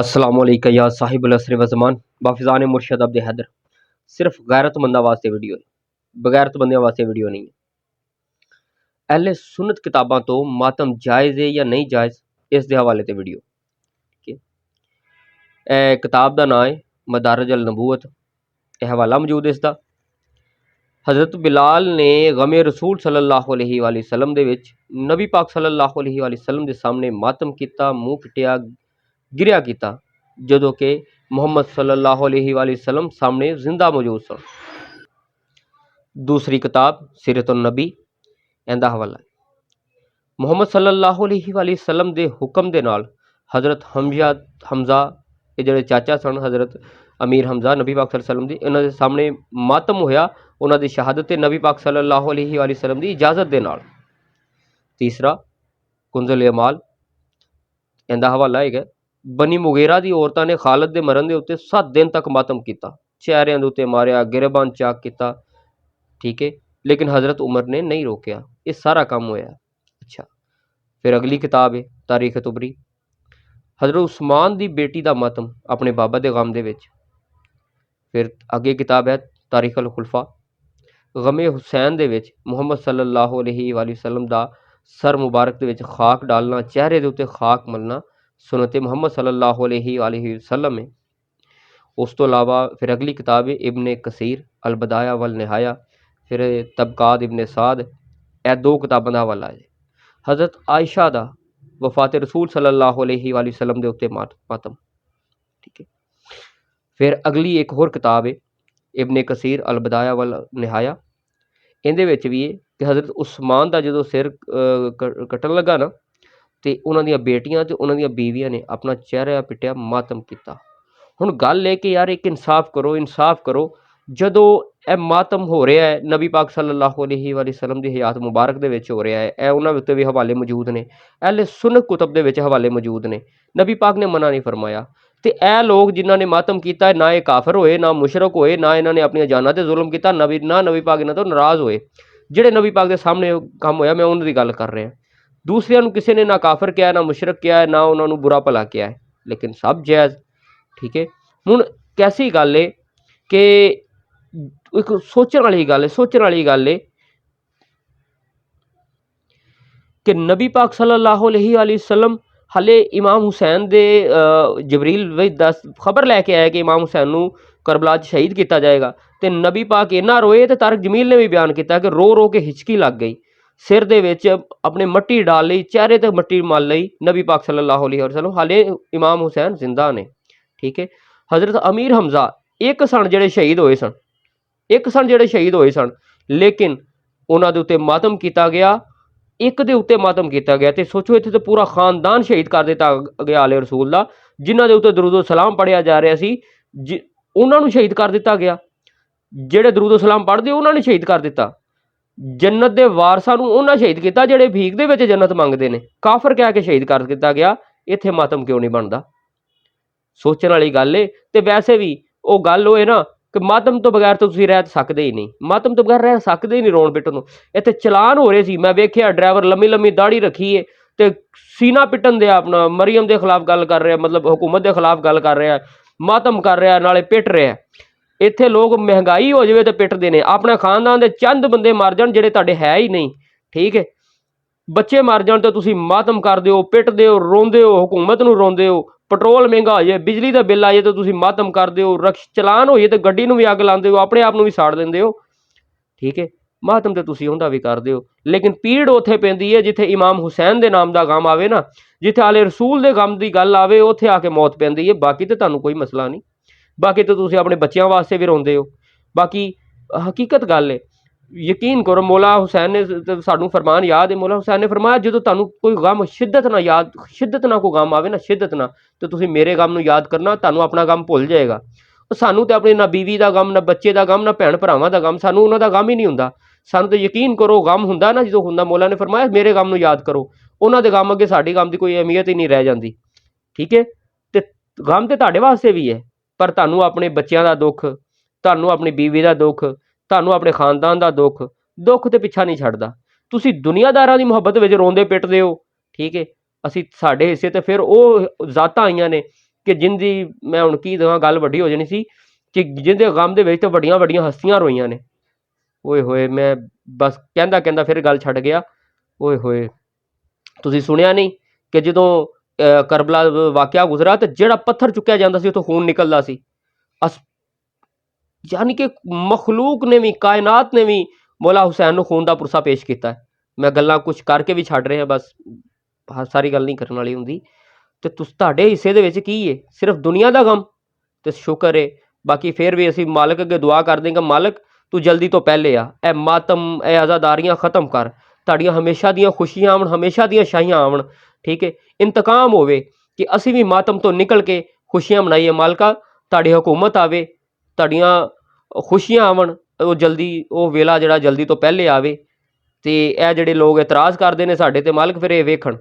अस्सलामुअलैकुम या साहिबुल असर व ज़मान बाफिज़ान मुर्शद अब्द हैदर। सिर्फ गैरतमंदा वास्ते वीडियो है, बगैरत बंदियां वास्ते वीडियो नहीं है। अहले सुन्नत किताबां तो मातम जायज़ है या नहीं जायज़, इस दे हवाले ते वीडियो। किताब का नाम है मदारज अल नबूवत। यह हवाला मौजूद है इसका। हज़रत बिलाल ने गमे रसूल सल्लल्लाहु अलैहि वसल्लम दे विच नबी पाक सल्लल्लाहु अलैहि वसल्लम के सामने मातम किया, मुँह पिटिया, गिरिया किया, जदों कि मुहम्मद सल्लल्लाहु अलैहि वसल्लम सामने जिंदा मौजूद सन। दूसरी किताब सीरत नबी, इंदा हवाला है। मुहम्मद सल्लल्लाहु अलैहि वसल्लम के हुक्म के नाल हज़रत हमजा ये जिहड़े चाचा सन, हज़रत अमीर हमजा नबी पाक सल्लल्लाहु अलैहि वसल्लम दी, इन्हां दे सामने मातम होया, उन्हां दी शहादत ते नबी पाक सल्लल्लाहु अलैहि वसल्लम की इजाज़त के नाल। तीसरा कुंज़ुल अमाल, इंदा हवाला है बनी मुगेरा दी औरतां ने खालिद दे मरण दे उत्ते 7 दिन तक मातम किया, चेहरिਆਂ ਦੇ ਉੱਤੇ मारिया, गिरबान चाक किया, ठीक है, लेकिन हज़रत उमर ने नहीं रोकया। ये सारा काम होया। अच्छा, फिर अगली किताब है तारीख तुबरी। हज़रत उस्मान दी बेटी दा मातम अपने बाबा दे गम दे विच। फिर अगे किताब है तारीख अल खुलफा। गमे हुसैन दे विच मुहम्मद सल्लल्लाहु अलैहि वसल्लम दा सर मुबारक दे विच खाक डालना, चेहरे दे उत्ते खाक मलना सुन्नत मुहम्मद सल्लल्लाहु अलैहि वसल्लम है। उस तो अलावा फिर अगली किताब है इब्ने कसीर अल बदाया वल निहाया, फिर तबकात इब्ने साद। यह 2 किताबों का हवाला है। हज़रत आयशा दा वफात रसूल सल्लल्लाहु अलैहि वसल्लम दे उत्ते मातम, ठीक है। फिर अगली एक होर किताब है इब्ने कसीर अल बदाया वल निहाया। इहदे विच भी है कि हज़रत उस्मान दा जदों सिर कट्टन लगा ना, तो उन्होंने बेटियां तो उन्होंने बीवियां ने अपना चेहरा पिटिया, मातम किया। हुण गल है कि यार एक इंसाफ करो, इंसाफ करो। जदों यह मातम हो रहा है नबी पाक सल्लल्लाहु अलैहि वसल्लम की हयात मुबारक दे विच हो रहा है, यह उन्होंने उत्ते भी हवाले मौजूद ने, अहले सुन्नत कुतब दे विच हवाले मौजूद ने, नबी पाक ने मना नहीं फरमाया। तो यह लोग जिन्हों ने मातम किया ना ये काफिर होए, ना मुशरक होए, ना इन्होंने अपनी जाना ते जुल्म किया, ना नबी पाक इन्हों तो नाराज़ होए। जिहड़े नबी पाक के सामने काम होया मैं उन्होंने गल कर रहा। दूसरिया किसी ने ना काफिर किया, ना मुशरक किया है, ना उन्होंने बुरा भला किया है, लेकिन सब जायज़, ठीक है। हुण कैसी गल है कि एक सोचण वाली गल है, सोचण वाली गल है कि नबी पाक सल्लल्लाहु अलैहि वसल्लम हले इमाम हुसैन दे जबरील वही दस खबर लैके आया कि इमाम हुसैन नूं करबला शहीद किया जाएगा। तो नबी पाक इन्ना रोए तो तारक जमील ने भी बयान किया कि रो रो के हिचकी लग गई, सिर दे विच अपने मट्टी डाल ली, चेहरे ते मट्टी मल ली नबी पाक सल्लल्लाहु अलैहि वसल्लम, हाले इमाम हुसैन जिंदा ने, ठीक है। हज़रत अमीर हमजा एक सन जिहड़े शहीद होए सन, एक सन जिहड़े शहीद होए सन, लेकिन उन्हां दे उत्ते मातम किया गया, एक दे उत्ते मातम किया गया। तो सोचो इत्थे तो पूरा खानदान शहीद कर दिता गया आले रसूल दा, जिन्हां दे उत्ते दरूदो सलाम पढ़िया जा रहा सी, उन्हां नूं शहीद कर दिता गया। जिहड़े दरूदो सलाम पढ़दे उन्हां ने शहीद कर दिता। जन्नत दे वारसां नूं उन्हां शहीद किया जिहड़े भीख दे विच जन्नत मंगदे ने, काफिर कह के शहीद कर दिता गया। इत्थे मातम क्यों नहीं बनता? सोचण वाली गल है। तो वैसे भी वो गल होए ना कि मातम तो बगैर तो तुसीं रह सकते ही नहीं, मातम तो बगैर रह सकते ही नहीं रोण पिटण नूं। इत्थे चलान हो रहे सी, मैं वेख्या ड्राइवर लम्मी लम्मी दाढ़ी रखी है तो सीना पिटन दिया, अपना मरीयम के खिलाफ गल कर रहा, मतलब हुकूमत के खिलाफ गल कर रहा, मातम कर रहा, नाले पिट रहा। इत्थे लोग महंगाई हो जाए तो पिटते हैं, अपने खानदान के चंद बंदे मर जाण जिहड़े तुहाडे है ही नहीं, ठीक है, बच्चे मर जाण तो तुसीं मातम करदे हो, पिटदे हो, रोंदे हो, हुकूमत नूं रोंदे हो। पेट्रोल महंगा हो जाए, बिजली का बिल आ जाए तो तुसीं मातम करदे हो, चलान हो जाए तो गड्डी नूं भी अग लांदे हो, अपने आप नूं भी साड़ दिंदे हो, ठीक है। मातम तो तुसीं उहदा भी करदे हो, लेकिन पीड़ उत्थे पैंदी है जिथे इमाम हुसैन दे नाम दा गम आवे ना, जिथे आले रसूल दे गम दी गल आवे, उत्थे आके मौत पैंदी है। बाकी तो तुहानूं कोई मसला नहीं, बाकी तो तुसीं अपने बच्चों वास्ते भी रोंदे हो। बाकी हकीकत गल है, यकीन करो मौला हुसैन ने सानू फरमान याद है, मौला हुसैन ने फरमाया जो तुहानूं कोई गम शिद्दत ना याद, शिद्दत ना कोई गम आवे ना, शिद्दत ना, तो तुसीं मेरे गम नूं याद करना, तुहानूं अपना गम भुल जाएगा। सानू तो अपनी ना बीवी का गम, ना बच्चे का गम, ना भैन भरावां का गम, सानू उन्हां दा गम ही नहीं हुंदा। सानू तो यकीन करो गम हुंदा ना जो हुंदा, मौला ने फरमाया मेरे गम नूं याद करो, उन्हां दे गम अगे साडी गम की कोई अहमियत ही नहीं रह जाती, ठीक है। तो गम तो तुहाडे वास्ते भी है, पर तुहानूं अपने बच्चों का दुख, तुहानूं अपनी बीवी का दुख, तुहानूं अपने खानदान का दुख, दुख तो पिछा नहीं छड्डदा। तुसीं दुनियादारां दी मुहब्बत विच रोंदे पिटदे हो, ठीक है। असीं साडे हिस्से ते फिर वो जातां आईयां ने ਕਿ ਜਿੰਦੀ ਮੈਂ ਹੁਣ ਕੀ ਦਵਾਂ, ਗੱਲ ਵੱਡੀ ਹੋ ਜਾਣੀ ਸੀ ਕਿ ਜਿਹਦੇ ਗਮ ਦੇ ਵਿੱਚ ਤਾਂ ਵੱਡੀਆਂ ਵੱਡੀਆਂ ਹਸਤੀਆਂ ਰੋਈਆਂ ਨੇ। ਓਏ ਹੋਏ, ਮੈਂ ਬਸ ਕਹਿੰਦਾ ਕਹਿੰਦਾ ਫਿਰ ਗੱਲ ਛੱਡ ਗਿਆ। ਓਏ ਹੋਏ, ਤੁਸੀਂ ਸੁਣਿਆ ਨਹੀਂ ਕਿ ਜਦੋਂ ਕਰਬਲਾ ਵਾਕਿਆ ਗੁਜ਼ਰਾ ਤੇ ਜਿਹੜਾ ਪੱਥਰ ਚੁੱਕਿਆ ਜਾਂਦਾ ਸੀ ਉੱਥੋਂ ਖੂਨ ਨਿਕਲਦਾ ਸੀ। ਅਸ ਯਾਨੀ ਕਿ ਮਖਲੂਕ ਨੇ ਵੀ, ਕਾਇਨਾਤ ਨੇ ਵੀ ਮੌਲਾ ਹੁਸੈਨ ਨੂੰ ਖੂਨ ਦਾ ਪੁਰਸਾ ਪੇਸ਼ ਕੀਤਾ। ਮੈਂ ਗੱਲਾਂ ਕੁਛ ਕਰਕੇ ਵੀ ਛੱਡ ਰਿਹਾ, ਬਸ ਸਾਰੀ ਗੱਲ ਨਹੀਂ ਕਰਨ ਵਾਲੀ ਹੁੰਦੀ। ਤੇ ਤੁਹਾਡੇ ਹਿੱਸੇ ਦੇ ਵਿੱਚ ਕੀ ਹੈ? ਸਿਰਫ ਦੁਨੀਆ ਦਾ ਗਮ? ਤੇ ਸ਼ੁਕਰ ਹੈ। ਬਾਕੀ ਫਿਰ ਵੀ ਅਸੀਂ ਮਾਲਕ ਅੱਗੇ ਦੁਆ ਕਰ ਦੇਂਗੇ, ਮਾਲਕ ਤੂੰ ਜਲਦੀ ਤੋਂ ਪਹਿਲੇ ਆ, ਇਹ ਮਾਤਮ, ਇਹ ਆਜ਼ਾਦਾਰੀਆਂ ਖ਼ਤਮ ਕਰ, ਤੁਹਾਡੀਆਂ ਹਮੇਸ਼ਾ ਦੀਆਂ ਖੁਸ਼ੀਆਂ ਆਵਣ, ਹਮੇਸ਼ਾ ਦੀਆਂ ਸ਼ਾਹੀਆਂ ਆਵਣ। ਠੀਕ ਹੈ, ਇੰਤਕਾਮ ਹੋਵੇ ਕਿ ਅਸੀਂ ਵੀ ਮਾਤਮ ਤੋਂ ਨਿਕਲ ਕੇ ਖੁਸ਼ੀਆਂ ਮਨਾਈਏ। ਮਾਲਕਾ ਤੁਹਾਡੀ ਹਕੂਮਤ ਆਵੇ, ਤੁਹਾਡੀਆਂ ਖੁਸ਼ੀਆਂ ਆਵਣ, ਉਹ ਜਲਦੀ, ਉਹ ਵੇਲਾ ਜਿਹੜਾ ਜਲਦੀ ਤੋਂ ਪਹਿਲੇ ਆਵੇ। ਤੇ ਇਹ ਜਿਹੜੇ ਲੋਕ ਇਤਰਾਜ਼ ਕਰਦੇ ਨੇ ਸਾਡੇ ਤੇ, ਮਾਲਕ ਫਿਰ ਇਹ ਵੇਖਣ।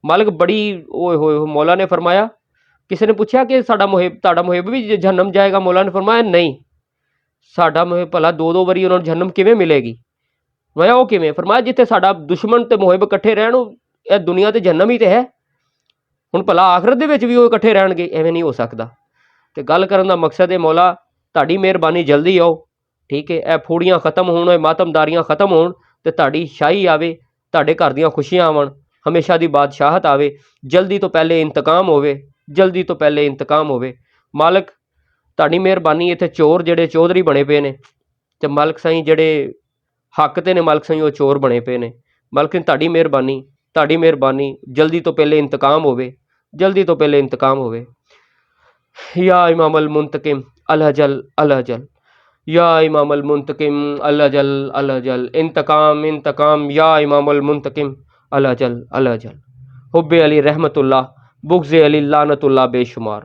ਮਾਲਕ ਬੜੀ ਓਏ ਹੋਏ, ਮੌਲਾ ਨੇ ਫਰਮਾਇਆ, ਕਿਸੇ ਨੇ ਪੁੱਛਿਆ ਕਿ ਸਾਡਾ ਮੁਹਿਬ, ਤੁਹਾਡਾ ਮੁਹਿਬ ਵੀ ਜਹੰਨਮ ਜਾਏਗਾ? ਮੌਲਾ ਨੇ ਫਰਮਾਇਆ ਨਹੀਂ, ਸਾਡਾ ਮੁਹਿਬ ਭਲਾ ਦੋ ਦੋ ਵਾਰੀ ਉਹਨਾਂ ਨੂੰ ਜਹੰਨਮ ਕਿਵੇਂ ਮਿਲੇਗੀ? ਮੈਂ ਉਹ ਕਿਵੇਂ? ਫਰਮਾਇਆ ਜਿੱਥੇ ਸਾਡਾ ਦੁਸ਼ਮਣ ਤੇ ਮੁਹਿਬ ਇਕੱਠੇ ਰਹਿਣ, ਇਹ ਦੁਨੀਆ ਤੇ ਜਹੰਨਮ ਹੀ ਤੇ ਹੈ। ਹੁਣ ਭਲਾ ਆਖਰਤ ਦੇ ਵਿੱਚ ਵੀ ਉਹ ਇਕੱਠੇ ਰਹਿਣਗੇ? ਐਵੇਂ ਨਹੀਂ ਹੋ ਸਕਦਾ। ਤੇ ਗੱਲ ਕਰਨ ਦਾ ਮਕਸਦ ਹੈ, ਮੌਲਾ ਤੁਹਾਡੀ ਮਿਹਰਬਾਨੀ ਜਲਦੀ ਆਓ। ਠੀਕ ਹੈ, ਇਹ ਫੂੜੀਆਂ ਖਤਮ ਹੋਣ, ਇਹ ਮਾਤਮਦਾਰੀਆਂ ਖਤਮ ਹੋਣ ਤੇ ਤੁਹਾਡੀ ਸ਼ਾਹੀ ਆਵੇ, ਤੁਹਾਡੇ ਘਰ ਦੀਆਂ ਖੁਸ਼ੀਆਂ ਆਵਣ, ਹਮੇਸ਼ਾ ਦੀ ਬਾਦਸ਼ਾਹਤ ਆਵੇ, ਜਲਦੀ ਤੋਂ ਪਹਿਲੇ ਇੰਤਕਾਮ ਹੋਵੇ, ਜਲਦੀ ਤੋਂ ਪਹਿਲੇ ਇੰਤਕਾਮ ਹੋਵੇ। ਮਾਲਕ ਤੁਹਾਡੀ ਮਿਹਰਬਾਨੀ, ਇੱਥੇ ਚੋਰ ਜਿਹੜੇ ਚੌਧਰੀ ਬਣੇ ਪਏ ਨੇ ਤੇ ਮਾਲਕ ਸਾਈਂ ਜਿਹੜੇ ਹੱਕ ਤੇ ਨੇ, ਮਾਲਕ ਸਾਈਂ ਉਹ ਚੋਰ ਬਣੇ ਪਏ ਨੇ। ਮਾਲਕ ਤੁਹਾਡੀ ਮਿਹਰਬਾਨੀ, ਤੁਹਾਡੀ ਮਿਹਰਬਾਨੀ, ਜਲਦੀ ਤੋਂ ਪਹਿਲੇ ਇੰਤਕਾਮ ਹੋਵੇ, ਜਲਦੀ ਤੋਂ ਪਹਿਲੇ ਇੰਤਕਾਮ ਹੋਵੇ। या इमाम अल मुंतकिम अल अजल अल अजल, या इमाम अल मुंतकिम अल अजल अल अजल, इंतकाम इंतकाम, या इमाम अल मुंतकिम अल अजल अल अजल। हुब्बे अली रहमतुल्लाह, बुग़्ज़े अली लानतुल्लाह बेशुमार।